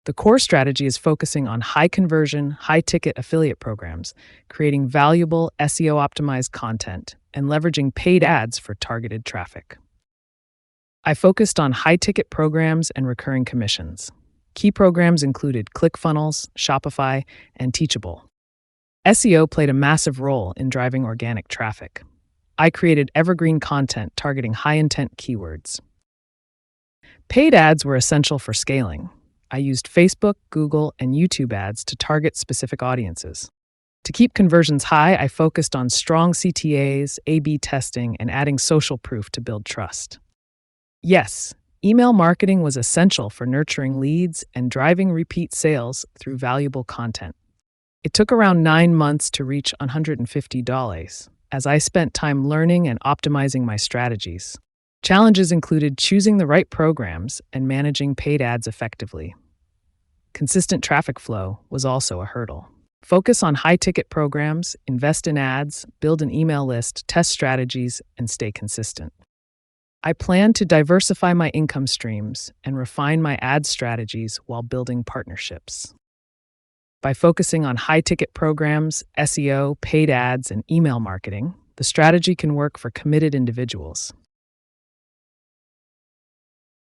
The core strategy is focusing on high conversion, high ticket affiliate programs, creating valuable SEO optimized content, and leveraging paid ads for targeted traffic. I focused on high ticket programs and recurring commissions. Key programs included ClickFunnels, Shopify, and Teachable. SEO played a massive role in driving organic traffic. I created evergreen content targeting high intent keywords. Paid ads were essential for scaling. I used Facebook, Google, and YouTube ads to target specific audiences. To keep conversions high, I focused on strong CTAs, A/B testing, and adding social proof to build trust. Yes, email marketing was essential for nurturing leads and driving repeat sales through valuable content. It took around 9 months to reach $150, as I spent time learning and optimizing my strategies. Challenges included choosing the right programs and managing paid ads effectively. Consistent traffic flow was also a hurdle. Focus on high-ticket programs, invest in ads, build an email list, test strategies, and stay consistent. I plan to diversify my income streams and refine my ad strategies while building partnerships. By focusing on high-ticket programs, SEO, paid ads, and email marketing, the strategy can work for committed individuals.